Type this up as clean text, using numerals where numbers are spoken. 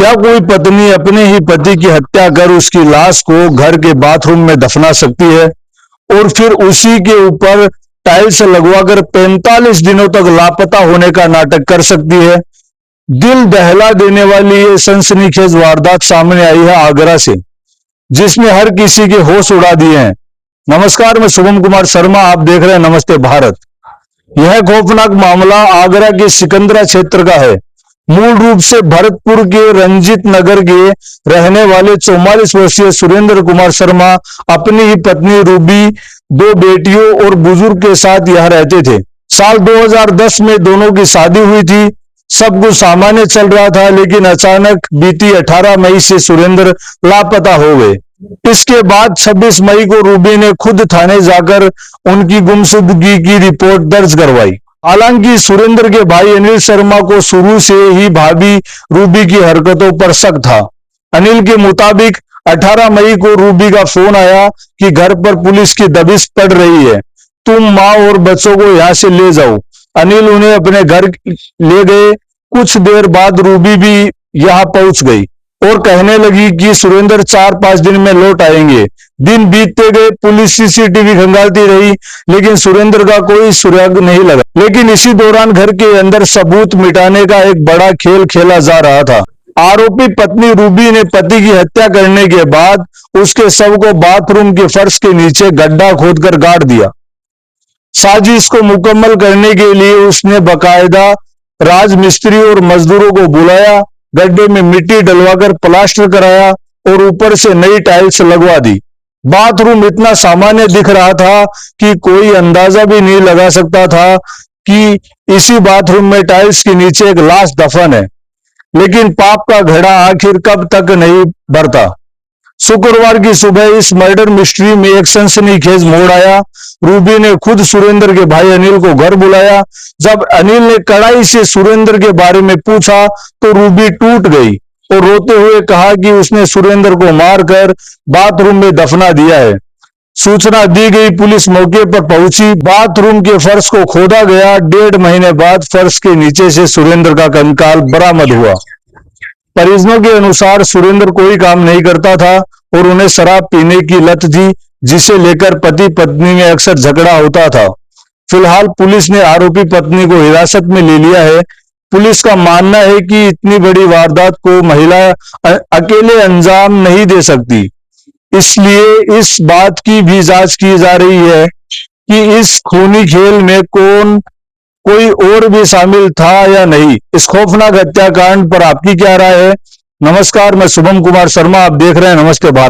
क्या कोई पत्नी अपने ही पति की हत्या कर उसकी लाश को घर के बाथरूम में दफना सकती है और फिर उसी के ऊपर टाइल्स लगवाकर 45 दिनों तक लापता होने का नाटक कर सकती है? दिल दहला देने वाली ये सनसनीखेज वारदात सामने आई है आगरा से, जिसने हर किसी के होश उड़ा दिए हैं। नमस्कार, मैं शुभम कुमार शर्मा, आप देख रहे हैं नमस्ते भारत। यह खौफनाक मामला आगरा के सिकंदरा क्षेत्र का है। मूल रूप से भरतपुर के रंजीत नगर के रहने वाले 44 वर्षीय सुरेंद्र कुमार शर्मा अपनी ही पत्नी रूबी, 2 बेटियों और बुजुर्ग के साथ यहां रहते थे। साल 2010 में दोनों की शादी हुई थी। सब कुछ सामान्य चल रहा था, लेकिन अचानक बीती 18 मई से सुरेंद्र लापता हो गए। इसके बाद 26 मई को रूबी ने खुद थाने जाकर उनकी गुमशुदगी की रिपोर्ट दर्ज करवाई। हालांकि सुरेंद्र के भाई अनिल शर्मा को शुरू से ही भाभी रूबी की हरकतों पर शक था। अनिल के मुताबिक 18 मई को रूबी का फोन आया कि घर पर पुलिस की दबिश पड़ रही है, तुम माँ और बच्चों को यहाँ से ले जाओ। अनिल उन्हें अपने घर ले गए। कुछ देर बाद रूबी भी यहाँ पहुंच गई और कहने लगी कि सुरेंद्र 4-5 दिन में लौट आएंगे। दिन बीतते गए, पुलिस सीसीटीवी खंगालती रही, लेकिन सुरेंद्र का कोई सुराग नहीं लगा। लेकिन इसी दौरान घर के अंदर सबूत मिटाने का एक बड़ा खेल खेला जा रहा था। आरोपी पत्नी रूबी ने पति की हत्या करने के बाद उसके शव को बाथरूम के फर्श के नीचे गड्ढा खोदकर गाड़ दिया। साजिश को मुकम्मल करने के लिए उसने बकायदा राजमिस्त्री और मजदूरों को बुलाया, गड्ढे में मिट्टी डलवाकर प्लास्टर कराया और ऊपर से नई टाइल्स लगवा दी। बाथरूम इतना सामान्य दिख रहा था कि कोई अंदाजा भी नहीं लगा सकता था कि इसी बाथरूम में टाइल्स के नीचे एक लाश दफन है। लेकिन पाप का घड़ा आखिर कब तक नहीं भरता। शुक्रवार की सुबह इस मर्डर मिस्ट्री में एक सनसनीखेज मोड़ आया। रूबी ने खुद सुरेंद्र के भाई अनिल को घर बुलाया। जब अनिल ने कड़ाई से सुरेंद्र के बारे में पूछा तो रूबी टूट गई और रोते हुए कहा कि उसने सुरेंद्र को मारकर बाथरूम में दफना दिया है। सूचना दी गई, पुलिस मौके पर पहुंची। बाथरूम के फर्श को खोदा गया। 1.5 महीने बाद फर्श के नीचे से सुरेंद्र का कंकाल बरामद हुआ। परिजनों के अनुसार सुरेंद्र कोई काम नहीं करता था और उन्हें शराब पीने की लत थी, जिसे लेकर पति पत्नी में अक्सर झगड़ा होता था। फिलहाल पुलिस ने आरोपी पत्नी को हिरासत में ले लिया है। पुलिस का मानना है कि इतनी बड़ी वारदात को महिला अकेले अंजाम नहीं दे सकती, इसलिए इस बात की भी जांच की जा रही है कि इस खूनी खेल में कोई और भी शामिल था या नहीं। इस खौफनाक हत्याकांड पर आपकी क्या राय है? नमस्कार, मैं शुभम कुमार शर्मा, आप देख रहे हैं नमस्ते भारत।